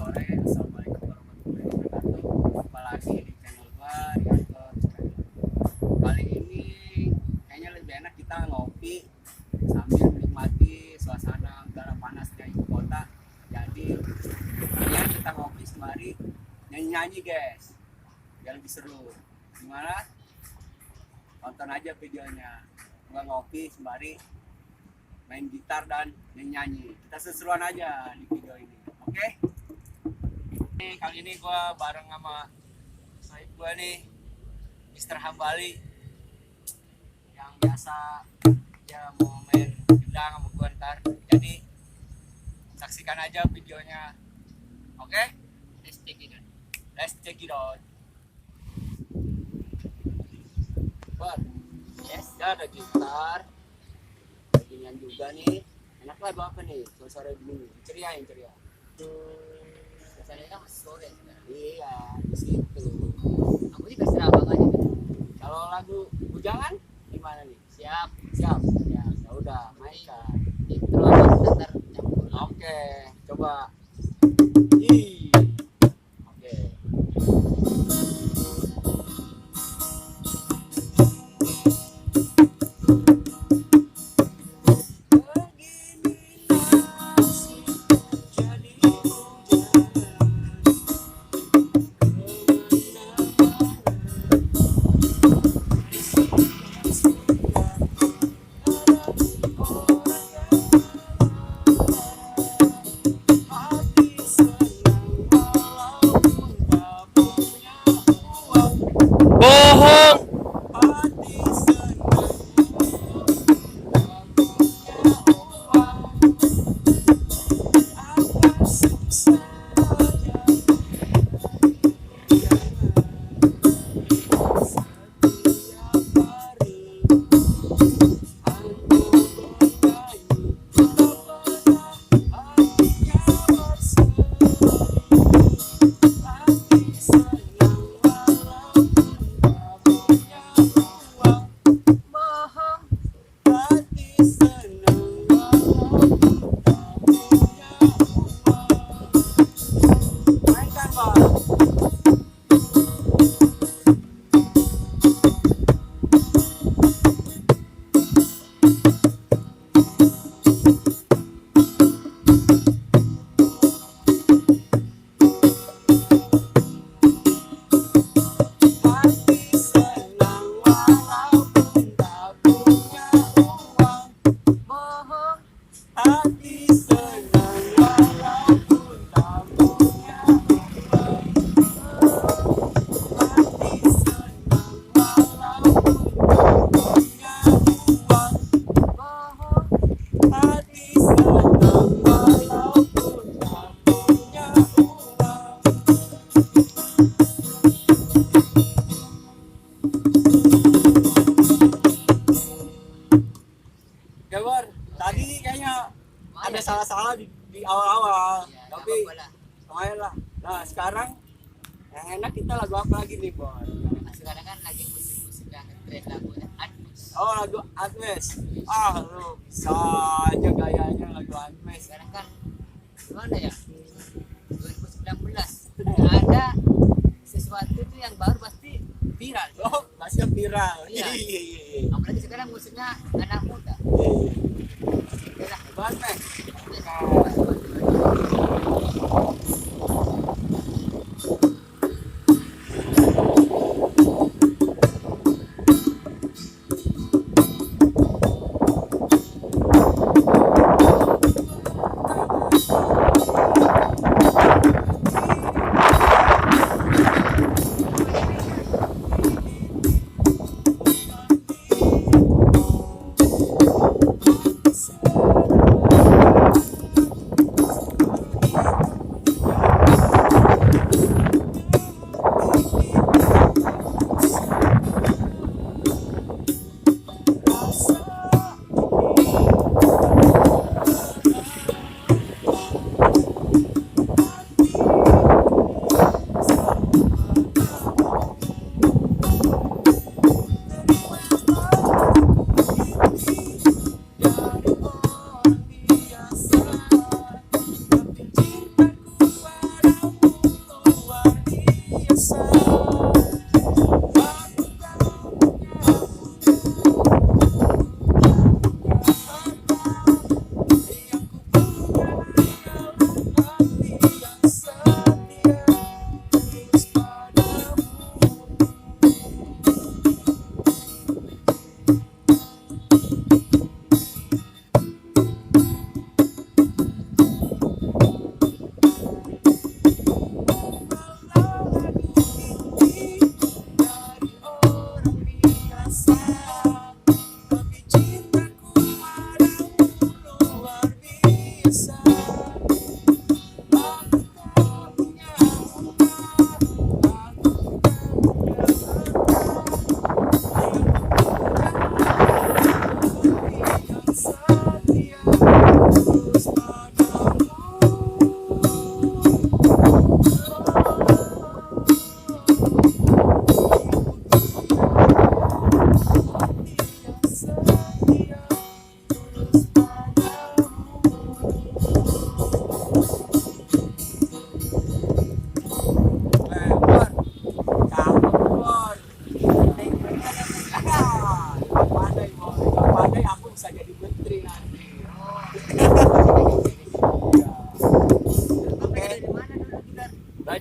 sore. Assalamualaikum warahmatullahi wabarakatuh. Jumpa lagi di channel gua Rianto Channel. Kali ini kayaknya lebih enak kita ngopi sambil menikmati suasana udara panasnya ibu kota. Jadi ya kita ngopi sembari nyanyi-nyanyi guys, biar lebih seru. Gimana? Tonton aja videonya. Gua ngopi sembari main gitar dan nyanyi. Kita seseruan aja di video ini, oke? Kali ini gue bareng sama sahib gue nih, Mr. Hambali, yang biasa dia mau main gendang sama gue ntar. Jadi saksikan aja videonya, oke? Let's check it out. Let's check it out. Bar, yes, dia ada gitar. Beginian juga nih, enak lah bawa apa nih sore-sore begini, ceria. Biasanya masih sore sekarang. Iya, di situ. Aku sih terserah banget aja. Kalau lagu bujangan gimana nih? Siap. Siap. Ya udah, mainkan. Intro apa ntar campur. Oke, coba. Ih. Oke. Gabar, tadi kayaknya ada salah-salah di awal-awal, Iya, tapi lumayan lah. Nah sekarang yang enak kita lagu apa lagi nih, Bor? Nah, sekarang kan lagi musik-musik yang tren lagunya Admus. Oh, lagu Admes. Ah, lu bisa aja gayanya lagu Admes. Sekarang kan gimana ya? 2019 ada sesuatu tuh yang baru pasti viral. Oh, masih viral. Iya. Iya. Apalagi sekarang musiknya anak muda. Oke lah. Admes.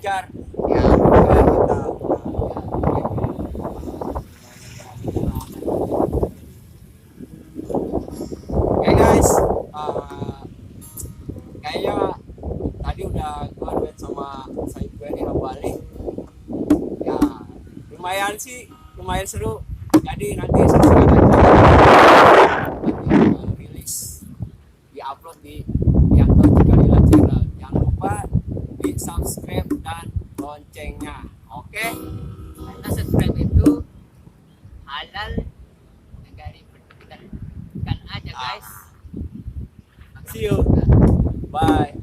belajar Ya. kayak kita. Oke guys, kayaknya tadi udah gua duet sama Said gue di Hambali. Ya lumayan sih, lumayan seru. Jadi nanti saksikan aja rilis upload di Yanto Cikalila channel. Jangan lupa di subscribe dan loncengnya. Oke? Karena subscribe itu halal dari kita aja guys. See you. Bye.